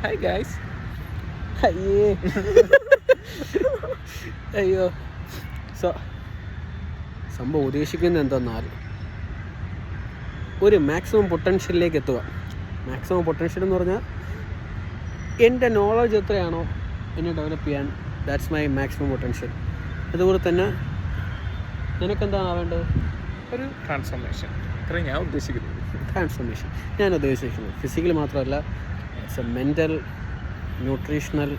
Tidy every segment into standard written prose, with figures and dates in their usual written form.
Hi guys. അയ്യേ അയ്യോ. So സംഭവം ഉദ്ദേശിക്കുന്നത് എന്തെന്നാൽ ഒരു മാക്സിമം പൊട്ടൻഷ്യലിലേക്ക് എത്തുക. മാക്സിമം പൊട്ടൻഷ്യൽ എന്ന് പറഞ്ഞാൽ എൻ്റെ നോളജ് എത്രയാണോ എന്നെ ഡെവലപ്പ് ചെയ്യാൻ, ദാറ്റ്സ് മൈ മാക്സിമം പൊട്ടൻഷ്യൽ. അതുപോലെ തന്നെ നിനക്കെന്താണ് ആവേണ്ടത്? ഒരു ട്രാൻസ്ഫോർമേഷൻ. ഇത്രയും ഞാൻ ഉദ്ദേശിക്കുന്നത്. ട്രാൻസ്ഫോർമേഷൻ ഞാൻ ഉദ്ദേശിക്കുന്നത് ഫിസിക്കലി മാത്രമല്ല, it's a mental, nutritional,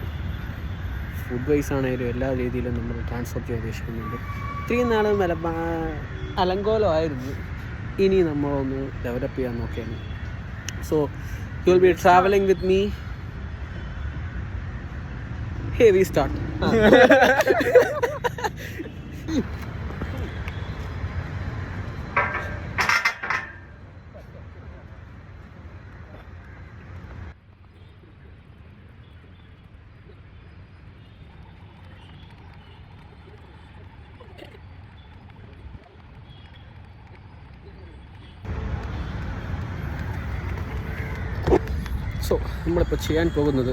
food wise ആണെങ്കിലും എല്ലാ രീതിയിലും നമ്മൾ ട്രാൻസ്ഫോർ ചെയ്യാൻ ഉദ്ദേശിക്കുന്നുണ്ട്. ഇത്രയും നാൾ അലങ്കോലമായിരുന്നു, ഇനി നമ്മളൊന്ന് ഡെവലപ്പ് ചെയ്യാൻ നോക്കിയാണ്. So you will be travelling with me. Hey we start. So നമ്മളിപ്പോൾ ചെയ്യാൻ പോകുന്നത്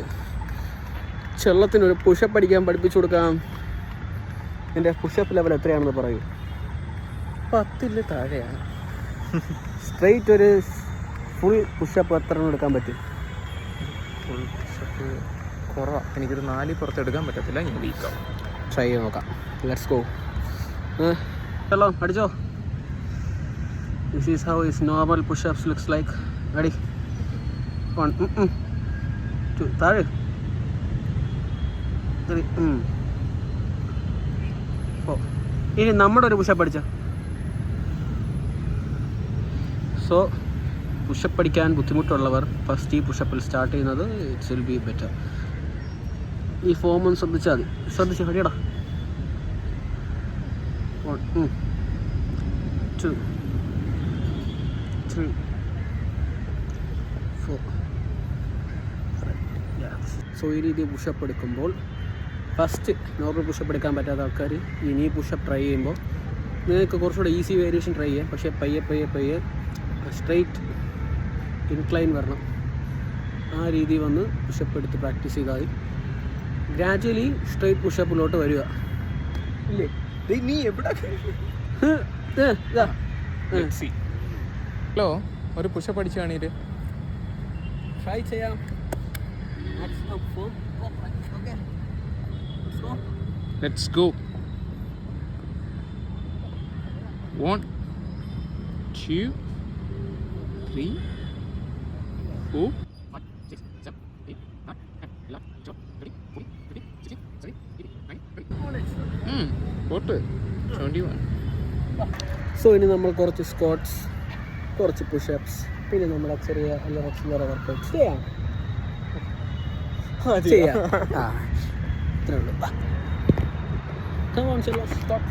ചെള്ളത്തിനൊരു പുഷപ്പ് അടിക്കാൻ പഠിപ്പിച്ചു കൊടുക്കാം. എൻ്റെ പുഷപ്പ് ലെവൽ എത്രയാണെന്ന് പറയൂ. 10 താഴെയാണ്. സ്ട്രെയിറ്റ് ഒരു ഫുൾ പുഷപ്പ് എത്ര എടുക്കാൻ പറ്റും? ഫുൾ പുഷപ്പ് കുറവാണ്. എനിക്കൊരു 4 പുറത്തെടുക്കാൻ പറ്റത്തില്ല. ഞാൻ വീക്കാവും. ട്രൈ ചെയ്ത് നോക്കാം. Let's go. ചെള്ളം അടിച്ചോ. This is how is normal pushups looks like. Ready? 1 2 താഴെ 3 4. ഇനി നമ്മുടെ ഒരു പുഷപ്പ് അടിച്ച. സോ പുഷപ്പ് അടിക്കാൻ ബുദ്ധിമുട്ടുള്ളവർ ഫസ്റ്റ് ഈ പുഷപ്പിൽ സ്റ്റാർട്ട് ചെയ്യുന്നത് ഇറ്റ്സ് വിൽ ബി ബെറ്റർ. ഈ ഫോം ഒന്ന് ശ്രദ്ധിച്ചാൽ മതി. ശ്രദ്ധിച്ച് റെഡിയടാ. 1 2 3 4. സോ ഈ രീതിയിൽ പുഷപ്പ് എടുക്കുമ്പോൾ ഫസ്റ്റ് നോർമൽ പുഷപ്പ് എടുക്കാൻ പറ്റാത്ത ആൾക്കാർ ഇനി പുഷപ്പ് ട്രൈ ചെയ്യുമ്പോൾ നിങ്ങൾക്ക് കുറച്ചുകൂടെ ഈസി വേരിയേഷൻ ട്രൈ ചെയ്യാം. പക്ഷേ പയ്യെ സ്ട്രെയിറ്റ് ഇൻക്ലൈൻ വരണം. ആ രീതി വന്ന് പുഷപ്പ് എടുത്ത് പ്രാക്ടീസ് ചെയ്താൽ മതി. ഗ്രാജുവലി സ്ട്രെയിറ്റ് പുഷപ്പിലോട്ട് വരിക. ഇല്ലേ നീ എവിടെ? ഹലോ, ഒരു പുഷപ്പ് അടിച്ചു കാണിയിട്ട് ട്രൈ ചെയ്യാം. Let's go. 1 2 3 4 5 6 7 8 9 10 11 12 13 14 15 16 17 18 19 21. സോ ഇനി നമ്മൾ കുറച്ച് സ്ക്വാട്ട്സ്, കുറച്ച് പുഷപ്സ്, പിന്നെ നമ്മുടെ ചെറിയ ചില്ലറ വർക്കൗട്ട്സ് ചെയ്യാം. ഇത്രേ ഉള്ളൂ. Come on, Chilla, stop.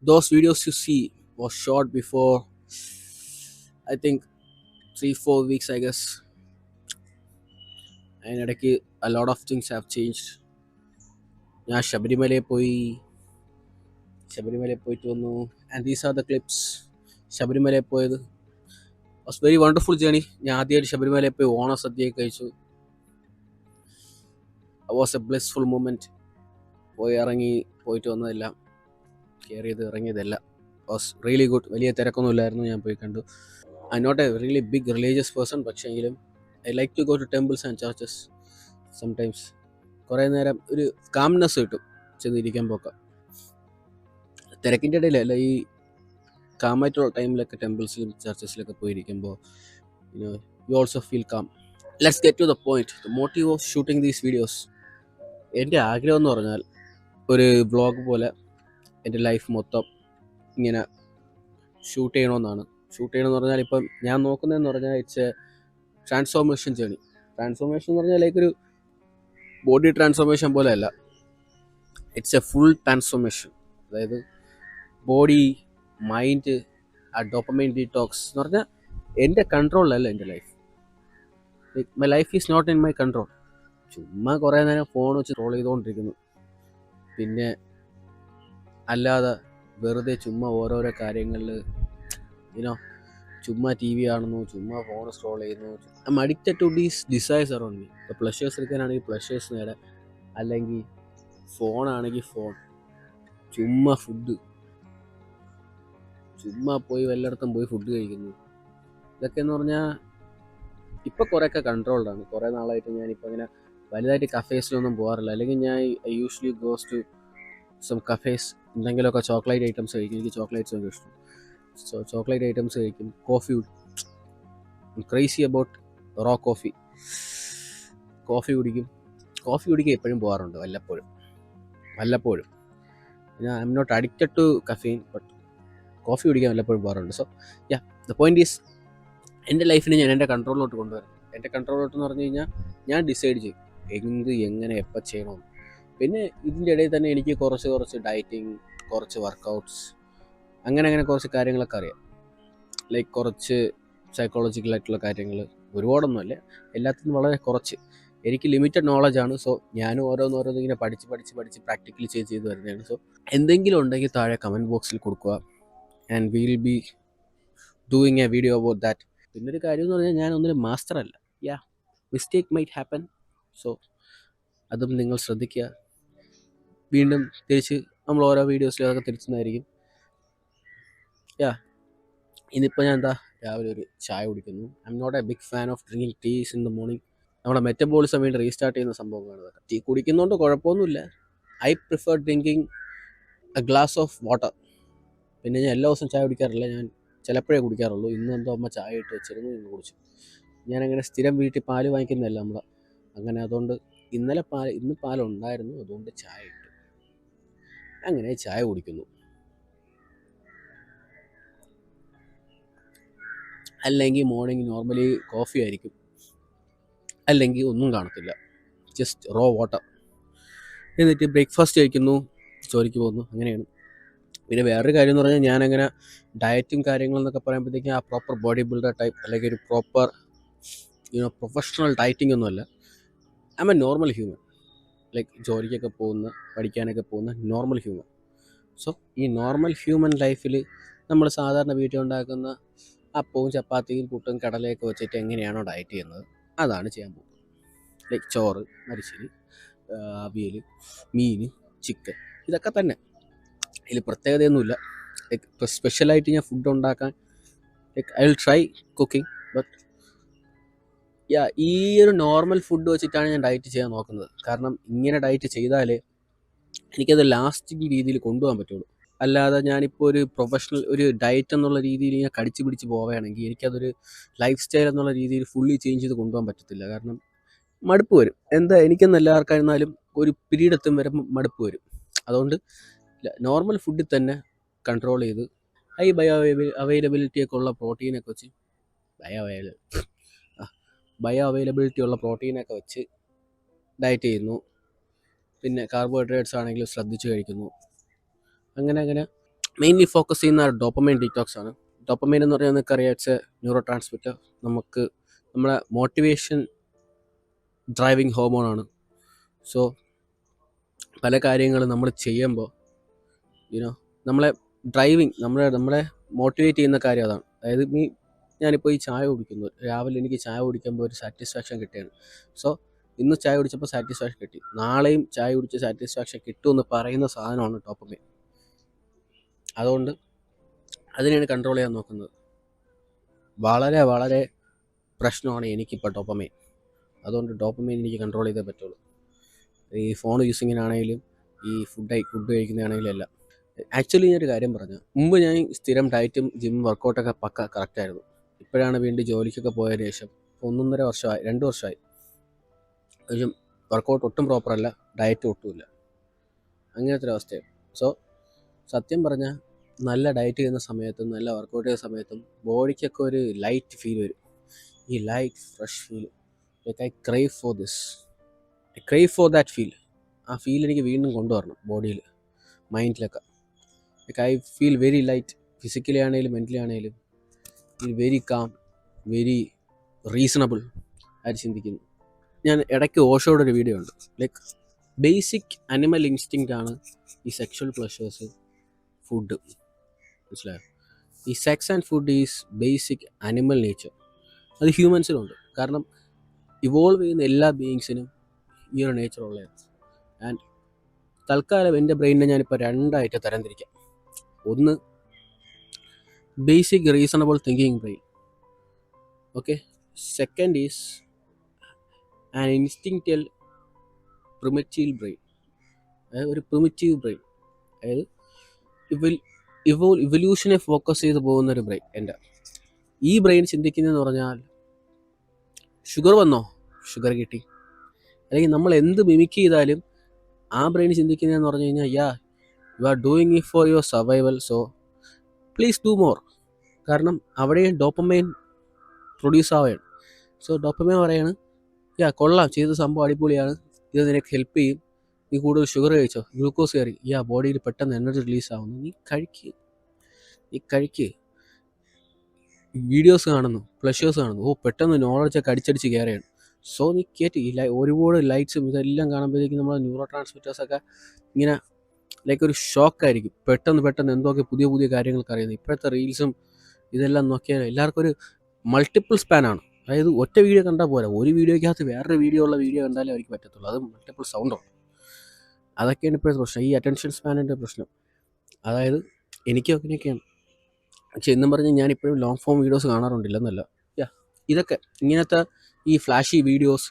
Those videos you see was shot before, I think 3-4 weeks, I guess. അതിനിടയ്ക്ക് a lot of things have changed. ഞാൻ ശബരിമലയിൽ പോയിട്ട് വന്നു. And these are the clips. ശബരിമലയിൽ പോയത് വാസ് വെരി വണ്ടർഫുൾ ജേണി. ഞാൻ ആദ്യമായിട്ട് ശബരിമലയിൽ പോയി ഓണസദ്യയൊക്കെ കഴിച്ചു. Was a blissful moment. പോയിട്ട് വന്നതെല്ലാം, കയറിയത് ഇറങ്ങിയതെല്ലാം വാസ് റിയലി ഗുഡ്. വലിയ തിരക്കൊന്നും ഇല്ലായിരുന്നു. ഞാൻ പോയി കണ്ടു. I'm not a really big religious person, പക്ഷെങ്കിലും I like to go to temples and churches sometimes. കുറേ നേരം ഒരു കാംനെസ് കിട്ടും ചെന്നിരിക്കുമ്പോൾ. തിരക്കിൻ്റെ ഇടയിലല്ല, ഈ കാമായിട്ടുള്ള ടൈമിലൊക്കെ ടെമ്പിൾസിലും ചർച്ചസിലൊക്കെ പോയിരിക്കുമ്പോൾ you also feel calm. Let's get to the point. The motive of shooting these videos. എൻ്റെ ആഗ്രഹം എന്ന് പറഞ്ഞാൽ ഒരു വ്ളോഗ് പോലെ എൻ്റെ ലൈഫ് മൊത്തം ഇങ്ങനെ ഷൂട്ട് ചെയ്യണമെന്നാണ്. ഷൂട്ട് ചെയ്യണമെന്ന് പറഞ്ഞാൽ ഇപ്പം ഞാൻ നോക്കുന്നതെന്ന് പറഞ്ഞാൽ it's a transformation journey. Transformation എന്ന് പറഞ്ഞാൽ ലൈക്ക് ഒരു ബോഡി ട്രാൻസ്ഫോർമേഷൻ പോലെ അല്ല, ഇറ്റ്സ് എ ഫുൾ ട്രാൻസ്ഫോർമേഷൻ. അതായത് ബോഡി, മൈൻഡ്, ആ ഡോപ്പമൈൻ ഡീടോക്സ് എന്ന് പറഞ്ഞാൽ എൻ്റെ കൺട്രോളിലല്ല എൻ്റെ life. My life is not in my control. ചുമ്മാ കുറേ നേരം ഫോൺ വെച്ച് റോൾ ചെയ്തുകൊണ്ടിരിക്കുന്നു. പിന്നെ അല്ലാതെ വെറുതെ ചുമ്മാ ഓരോരോ കാര്യങ്ങളിൽ ചുമ്മാ ടി വി കാണുന്നു, ചുമ്മാ ഫോൺ സ്ക്രോൾ ചെയ്യുന്നു. I'm addicted to these desires around me. ഇപ്പോൾ പ്ലഷേഴ്സ് എടുക്കാനാണെങ്കിൽ പ്ലഷേഴ്സ് നേടാൻ, അല്ലെങ്കിൽ ഫോണാണെങ്കിൽ ഫോൺ, ചുമ്മാ ഫുഡ്, ചുമ്മാ പോയി വല്ലയിടത്തും പോയി ഫുഡ് കഴിക്കുന്നു. ഇതൊക്കെ എന്ന് പറഞ്ഞാൽ ഇപ്പോൾ കുറേയൊക്കെ കൺട്രോൾഡാണ്. കുറേ നാളായിട്ട് ഞാനിപ്പോൾ അങ്ങനെ വലുതായിട്ട് കഫേസിലൊന്നും പോകാറില്ല. അല്ലെങ്കിൽ ഞാൻ usually goes to some cafes, എന്തെങ്കിലുമൊക്കെ ചോക്ലേറ്റ് ഐറ്റംസ് കഴിക്കും. എനിക്ക് ചോക്ലേറ്റ്സ് ഭയങ്കര ഇഷ്ടം. സോ ചോക്ലേറ്റ് ഐറ്റംസ് കഴിക്കും. Coffee, crazy about raw coffee കുടിക്കും. കോഫി കുടിക്കാൻ എപ്പോഴും പോകാറുണ്ട്, വല്ലപ്പോഴും. ഞാൻ I M not addicted to caffeine, but coffee കുടിക്കാൻ വല്ലപ്പോഴും പോകാറുണ്ട്. So yeah, the point is, എൻ്റെ ലൈഫിനെ ഞാൻ എൻ്റെ കൺട്രോളിലോട്ട് കൊണ്ടുവരാം. എൻ്റെ കൺട്രോളിലോട്ട് എന്ന് പറഞ്ഞു കഴിഞ്ഞാൽ ഞാൻ ഡിസൈഡ് ചെയ്യും എങ്ങനെ എപ്പോൾ ചെയ്യണമെന്ന്. പിന്നെ ഇതിൻ്റെ ഇടയിൽ തന്നെ എനിക്ക് കുറച്ച് ഡയറ്റിങ്, കുറച്ച് വർക്കൗട്ട്സ്, അങ്ങനെ കുറച്ച് കാര്യങ്ങളൊക്കെ അറിയാം. ലൈക്ക് കുറച്ച് സൈക്കോളജിക്കലായിട്ടുള്ള കാര്യങ്ങൾ, ഒരുപാടൊന്നുമല്ല, എല്ലാത്തിനും വളരെ കുറച്ച്. എനിക്ക് ലിമിറ്റഡ് നോളജാണ്. സോ ഞാനും ഓരോന്ന് ഇങ്ങനെ പഠിച്ച് പ്രാക്ടിക്കലി ചെയ്ത് വരുന്നതാണ്. സോ എന്തെങ്കിലും ഉണ്ടെങ്കിൽ താഴെ കമൻറ്റ് ബോക്സിൽ കൊടുക്കുക, and will be doing A video about that. പിന്നൊരു കാര്യം എന്ന് പറഞ്ഞാൽ ഞാൻ ഒന്നിനും മാസ്റ്റർ അല്ല. Mistake might happen. സോ അതും നിങ്ങൾ ശ്രദ്ധിക്കുക. വീണ്ടും തിരിച്ച് നമ്മൾ ഓരോ വീഡിയോസിലും അതൊക്കെ തിരിച്ചുന്നതായിരിക്കും. ഇന്നിപ്പോൾ ഞാൻ രാവിലെ ഒരു ചായ കുടിക്കുന്നു. I M not a big fan of drinking teas in the morning. നമ്മുടെ മെറ്റബോളിസം വേണ്ടി റീസ്റ്റാർട്ട് ചെയ്യുന്ന സംഭവമാണ് ഇതൊക്കെ. ടീ കുടിക്കുന്നതുകൊണ്ട് കുഴപ്പമൊന്നുമില്ല. I prefer drinking a glass of water. പിന്നെ ഞാൻ എല്ലാ ദിവസവും ചായ കുടിക്കാറില്ല, ഞാൻ ചിലപ്പോഴേ കുടിക്കാറുള്ളൂ. ഇന്ന് എന്തോ അമ്മ ചായ ഇട്ട് വെച്ചിരുന്നു, ഇന്ന് കുടിച്ചു. ഞാനങ്ങനെ സ്ഥിരം വീട്ടിൽ പാല് വാങ്ങിക്കുന്നതല്ല നമ്മൾ അങ്ങനെ. അതുകൊണ്ട് ഇന്ന് പാലുണ്ടായിരുന്നു, അതുകൊണ്ട് ചായ ഇട്ടു. അങ്ങനെ ചായ കുടിക്കുന്നു. അല്ലെങ്കിൽ മോർണിംഗ് നോർമലി കോഫി ആയിരിക്കും, അല്ലെങ്കിൽ ഒന്നും കാണത്തില്ല, ജസ്റ്റ് റോ വാട്ടർ. എന്നിട്ട് ബ്രേക്ക്ഫാസ്റ്റ് കഴിക്കുന്നു, ജോലിക്ക് പോകുന്നു. അങ്ങനെയാണ്. പിന്നെ വേറൊരു കാര്യം എന്ന് പറഞ്ഞാൽ ഞാനങ്ങനെ ഡയറ്റും കാര്യങ്ങളെന്നൊക്കെ പറയുമ്പോഴത്തേക്കും ആ പ്രോപ്പർ ബോഡി ബിൽഡർ ടൈപ്പ്, അല്ലെങ്കിൽ ഒരു പ്രോപ്പർ പ്രൊഫഷണൽ ഡയറ്റിംഗ് ഒന്നുമല്ല. I M A normal human, like ജോലിക്കൊക്കെ പോകുന്ന, പഠിക്കാനൊക്കെ പോകുന്ന നോർമൽ ഹ്യൂമൻ. സോ ഈ നോർമൽ ഹ്യൂമൻ ലൈഫിൽ നമ്മൾ സാധാരണ വീട്ടിൽ ഉണ്ടാക്കുന്ന അപ്പവും ചപ്പാത്തിയും പുട്ടും കടലയൊക്കെ വെച്ചിട്ട് എങ്ങനെയാണോ ഡയറ്റ് ചെയ്യുന്നത്, അതാണ് ചെയ്യാൻ പോകുന്നത്. ലൈക്ക് ചോറ്, മരിശ്ശേരി, അവിയൽ, മീൻ, ചിക്കൻ, ഇതൊക്കെ തന്നെ. ഇതിൽ പ്രത്യേകതയൊന്നുമില്ല. ലൈക്ക് സ്പെഷ്യലായിട്ട് ഞാൻ ഫുഡ് ഉണ്ടാക്കാൻ like I will try cooking, but ഈ ഒരു നോർമൽ ഫുഡ് വെച്ചിട്ടാണ് ഞാൻ ഡയറ്റ് ചെയ്യാൻ നോക്കുന്നത്. കാരണം ഇങ്ങനെ ഡയറ്റ് ചെയ്താലേ എനിക്കത് ലാസ്റ്റിംഗ് രീതിയിൽ കൊണ്ടുപോകാൻ പറ്റുള്ളൂ. അല്ലാതെ ഞാനിപ്പോൾ ഒരു പ്രൊഫഷണൽ ഒരു ഡയറ്റ് എന്നുള്ള രീതിയിൽ ഞാൻ കടിച്ചു പിടിച്ച് പോവുകയാണെങ്കിൽ എനിക്കതൊരു ലൈഫ് സ്റ്റൈൽ എന്നുള്ള രീതിയിൽ ഫുള്ളി ചേഞ്ച് ചെയ്ത് കൊണ്ടുപോകാൻ പറ്റത്തില്ല. കാരണം മടുപ്പ് വരും. എനിക്കെന്നല്ല ആർക്കായിരുന്നാലും ഒരു പീരീഡ് എത്തും വരെ മടുപ്പ് വരും. അതുകൊണ്ട് നോർമൽ ഫുഡിൽ തന്നെ കൺട്രോൾ ചെയ്ത് ഹൈ അവൈലബിലിറ്റി ഒക്കെ ഉള്ള പ്രോട്ടീനൊക്കെ വെച്ച് ബയോ അവൈലബിലിറ്റി ഉള്ള പ്രോട്ടീനൊക്കെ വെച്ച് ഡയറ്റ് ചെയ്യുന്നു. പിന്നെ കാർബോഹൈഡ്രേറ്റ്സ് ആണെങ്കിലും ശ്രദ്ധിച്ച് കഴിക്കുന്നു. അങ്ങനെ മെയിൻലി ഫോക്കസ് ചെയ്യുന്ന ഡോപ്പമൈൻ ഡീറ്റോക്സ് ആണ്. ഡോപ്പമൈൻ എന്ന് പറയുന്നത് നിങ്ങൾക്കറിയാം, ഇറ്റ്സ് എ ന്യൂറോ ട്രാൻസ്മിറ്റർ. നമ്മളെ മോട്ടിവേഷൻ ഡ്രൈവിങ് ഹോർമോണാണ്. സോ പല കാര്യങ്ങളും നമ്മൾ ചെയ്യുമ്പോൾ നമ്മളെ നമ്മളെ മോട്ടിവേറ്റ് ചെയ്യുന്ന കാര്യം അതാണ്. അതായത് ഞാനിപ്പോൾ ഈ ചായ കുടിക്കുന്നു, രാവിലെ എനിക്ക് ചായ കുടിക്കുമ്പോൾ ഒരു സാറ്റിസ്ഫാക്ഷൻ കിട്ടുകയാണ്. സോ ഇന്ന് ചായ കുടിച്ചപ്പോൾ സാറ്റിസ്ഫാക്ഷൻ കിട്ടി, നാളെയും ചായ കുടിച്ച് സാറ്റിസ്ഫാക്ഷൻ കിട്ടുമെന്ന് പറയുന്ന സാധനമാണ് ഡോപ്പമൈൻ. അതുകൊണ്ട് അതിനെയാണ് കൺട്രോൾ ചെയ്യാൻ നോക്കുന്നത്. വളരെ വളരെ പ്രശ്നമാണ് എനിക്കിപ്പോൾ ഡോപ്പമൈൻ. അതുകൊണ്ട് ഡോപ്പമൈൻ എനിക്ക് കൺട്രോൾ ചെയ്തേ പറ്റുള്ളൂ. ഈ ഫോൺ യൂസിങ്ങിനാണെങ്കിലും ഈ ഫുഡ് കഴിക്കുന്നതാണെങ്കിലും എല്ലാം. ആക്ച്വലി ഞാനൊരു കാര്യം പറഞ്ഞു, മുമ്പ് ഞാൻ സ്ഥിരം ഡയറ്റും ജിം വർക്കൗട്ടൊക്കെ പക്ക കറക്റ്റായിരുന്നു. ഇപ്പോഴാണ് വീണ്ടും ജോലിക്കൊക്കെ പോയതിന് ശേഷം 1.5 വർഷമായി, 2 വർഷമായി ഒരു വർക്കൗട്ട് ഒട്ടും പ്രോപ്പറല്ല, ഡയറ്റ് ഒട്ടുമില്ല, അങ്ങനത്തെ ഒരു അവസ്ഥയാണ്. സോ സത്യം പറഞ്ഞാൽ നല്ല ഡയറ്റ് ചെയ്യുന്ന സമയത്തും നല്ല വർക്കൗട്ട് ചെയ്യുന്ന സമയത്തും ബോഡിക്കൊക്കെ ഒരു ലൈറ്റ് ഫീൽ വരും. ഈ light fresh feel, like I crave for this, I crave for that feel. ആ ഫീൽ എനിക്ക് വീണ്ടും കൊണ്ടുവരണം ബോഡിയിൽ, മൈൻഡിലൊക്കെ. Like I feel very light, physically ആണെങ്കിലും മെൻ്റലി ആണെങ്കിലും വെരി കാം, വെരി റീസണബിൾ ആയിട്ട് ചിന്തിക്കുന്നു. ഞാൻ ഇടയ്ക്ക് ഓഷോയുടെ ഒരു വീഡിയോ ഉണ്ട്, ലൈക്ക് ബേസിക് അനിമൽ ഇൻസ്റ്റിങ്ക്റ്റ് ആണ് ഈ സെക്ഷൽ പ്ലഷേഴ്സ്, ഫുഡ്, മനസ്സിലായോ? ഈ sex and food is basic animal nature. അത് ഹ്യൂമൻസിനുണ്ട്. കാരണം ഇവോൾവ് ചെയ്യുന്ന എല്ലാ ബീയിങ്സിനും ഈ ഒരു നേച്ചർ ഉള്ളതാണ്. ആൻഡ് തൽക്കാലം എൻ്റെ ബ്രെയിനിനെ ഞാനിപ്പോൾ 2 ആയിട്ട് തരംതിരിക്കാം. ഒന്ന്, basic reasonable thinking brain. Okay. Second is an instinctual primitive brain. അതായത് ഒരു പ്രിമിറ്റീവ് ബ്രെയിൻ, അതായത് ഇവല്യൂഷനെ ഫോക്കസ് ചെയ്ത് പോകുന്നൊരു ബ്രെയിൻ എൻ്റെ. ഈ ബ്രെയിൻ ചിന്തിക്കുന്നതെന്ന് പറഞ്ഞാൽ ഷുഗർ വന്നോ, ഷുഗർ കിട്ടി. അല്ലെങ്കിൽ നമ്മൾ എന്ത് മിമിക് ചെയ്താലും ആ ബ്രെയിൻ ചിന്തിക്കുന്നതെന്ന് പറഞ്ഞു കഴിഞ്ഞാൽ you are doing it for your survival, so please do more. കാരണം അവിടെ ഡോപ്പമൈൻ പ്രൊഡ്യൂസ് ആവുകയാണ്. സോ ഡോപ്പമൈൻ പറയാണ്, കൊള്ളാം, ചെയ്ത സംഭവം അടിപൊളിയാണ്, ഇത് നിനക്ക് ഹെൽപ്പ് ചെയ്യും, നീ കൂടുതൽ ഷുഗർ കഴിച്ചോ, ഗ്ലൂക്കോസ് കയറി, ബോഡിയിൽ പെട്ടെന്ന് എനർജി റിലീസ് ആവുന്നു, നീ കഴിക്കുക. വീഡിയോസ് കാണുന്നു, പ്ലഷേഴ്സ് കാണുന്നു, പെട്ടെന്ന് നോളജൊക്കെ അടിച്ചടിച്ച് കയറുകയാണ്. സോ നീ കയറ്റി ഒരുപാട് ലൈറ്റ്സും ഇതെല്ലാം കാണുമ്പോഴേക്കും നമ്മുടെ ന്യൂറോ ട്രാൻസ്മിറ്റേഴ്സൊക്കെ ഇങ്ങനെ ലൈക്ക് ഒരു ഷോക്കായിരിക്കും. പെട്ടെന്ന് എന്തൊക്കെ പുതിയ കാര്യങ്ങളൊക്കെ അറിയുന്നത്. ഇപ്പോഴത്തെ റീൽസും ഇതെല്ലാം നോക്കിയാൽ എല്ലാവർക്കും ഒരു മൾട്ടിപ്പിൾ സ്പാനാണ്. അതായത് ഒറ്റ വീഡിയോ കണ്ടാൽ പോരാ, ഒരു വീഡിയോയ്ക്കകത്ത് വേറൊരു വീഡിയോ കണ്ടാലേ അവർക്ക് പറ്റത്തുള്ളൂ. അത് മൾട്ടിപ്പിൾ സൗണ്ടാണ്. അതൊക്കെയാണ് ഇപ്പോഴത്തെ പ്രശ്നം, ഈ അറ്റൻഷൻ സ്പാനിൻ്റെ പ്രശ്നം. അതായത് എനിക്കും അങ്ങനെയൊക്കെയാണ്. പക്ഷെ എന്നും പറഞ്ഞ് ഞാനിപ്പോഴും ലോങ് ഫോം വീഡിയോസ് കാണാറുണ്ടില്ലെന്നല്ല. ഇതൊക്കെ ഇങ്ങനത്തെ ഈ ഫ്ലാഷി വീഡിയോസ്,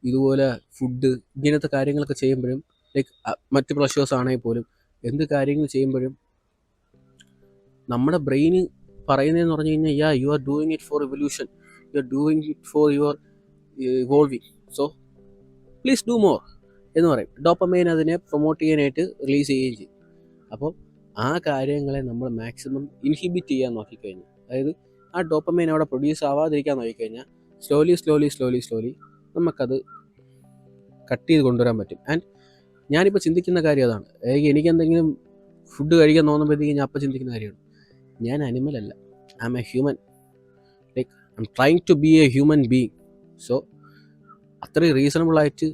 ഇതുപോലെ ഫുഡ്, ഇങ്ങനത്തെ കാര്യങ്ങളൊക്കെ ചെയ്യുമ്പോഴും ലൈക്ക് മറ്റ് പ്ലഷേഴ്സ് ആണെങ്കിൽ പോലും എന്ത് കാര്യങ്ങൾ ചെയ്യുമ്പോഴും നമ്മുടെ ബ്രെയിന് പറയുന്നതെന്ന് പറഞ്ഞു കഴിഞ്ഞാൽ you are doing it for evolution, you are doing it for your evolving, so please do more എന്ന് പറയും. ഡോപ്പമൈൻ അതിനെ പ്രൊമോട്ട് ചെയ്യാനായിട്ട് റിലീസ് ചെയ്യുകയും ചെയ്യും. അപ്പോൾ ആ കാര്യങ്ങളെ നമ്മൾ മാക്സിമം ഇൻഹിബിറ്റ് ചെയ്യാൻ നോക്കിക്കഴിഞ്ഞു, അതായത് ആ ഡോപ്പമൈൻ അവിടെ പ്രൊഡ്യൂസ് ആവാതിരിക്കാൻ നോക്കിക്കഴിഞ്ഞാൽ സ്ലോലി നമുക്കത് കട്ട് ചെയ്ത് കൊണ്ടുവരാൻ പറ്റും. ആൻഡ് ഞാനിപ്പോൾ ചിന്തിക്കുന്ന കാര്യം അതാണ്. എനിക്ക് എന്തെങ്കിലും ഫുഡ് കഴിക്കാൻ തോന്നുമ്പോഴത്തേക്കും ഞാൻ അപ്പം ചിന്തിക്കുന്ന കാര്യമാണ്, ഞാൻ അനിമൽ അല്ല, I am a human, like I'm trying to be a human being. So അത്രയും റീസണബിളായിട്ട്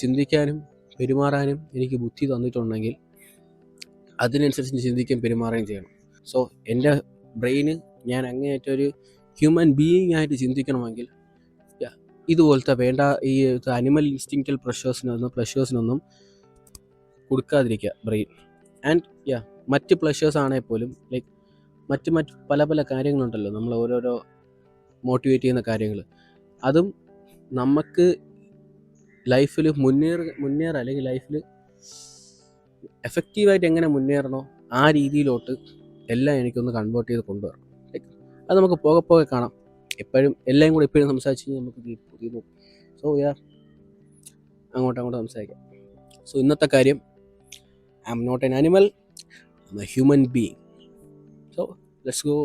ചിന്തിക്കാനും പെരുമാറാനും എനിക്ക് ബുദ്ധി തന്നിട്ടുണ്ടെങ്കിൽ അതിനനുസരിച്ച് ചിന്തിക്കുകയും പെരുമാറുകയും ചെയ്യണം. സോ എൻ്റെ ബ്രെയിന് ഞാൻ അങ്ങേയറ്റൊരു ഹ്യൂമൻ ബീയിങ് ആയിട്ട് ചിന്തിക്കണമെങ്കിൽ ഇതുപോലത്തെ വേണ്ട ഈ അനിമൽ ഇൻസ്റ്റിങ്ക്റ്റൽ പ്ലഷേഴ്സിനൊന്നും കൊടുക്കാതിരിക്കുക ബ്രെയിൻ. ആൻഡ് മറ്റ് പ്ലഷേഴ്സ് ആണെങ്കിൽ പോലും ലൈക്ക് മറ്റ് പല കാര്യങ്ങളുണ്ടല്ലോ, നമ്മൾ ഓരോരോ മോട്ടിവേറ്റ് ചെയ്യുന്ന കാര്യങ്ങൾ, അതും നമുക്ക് ലൈഫിൽ മുന്നേറുക അല്ലെങ്കിൽ ലൈഫിൽ എഫക്റ്റീവായിട്ട് എങ്ങനെ മുന്നേറണോ ആ രീതിയിലോട്ട് എല്ലാം എനിക്കൊന്ന് കൺവേർട്ട് ചെയ്ത് കൊണ്ടുവരണം. ലൈക്ക് അത് നമുക്ക് പോകെ കാണാം. എപ്പോഴും സംസാരിച്ച് കഴിഞ്ഞാൽ നമുക്ക് പുതിയത്. സോ അങ്ങോട്ട് സംസാരിക്കാം. സോ ഇന്നത്തെ കാര്യം, I am not an animal, I am a human being. So let's go.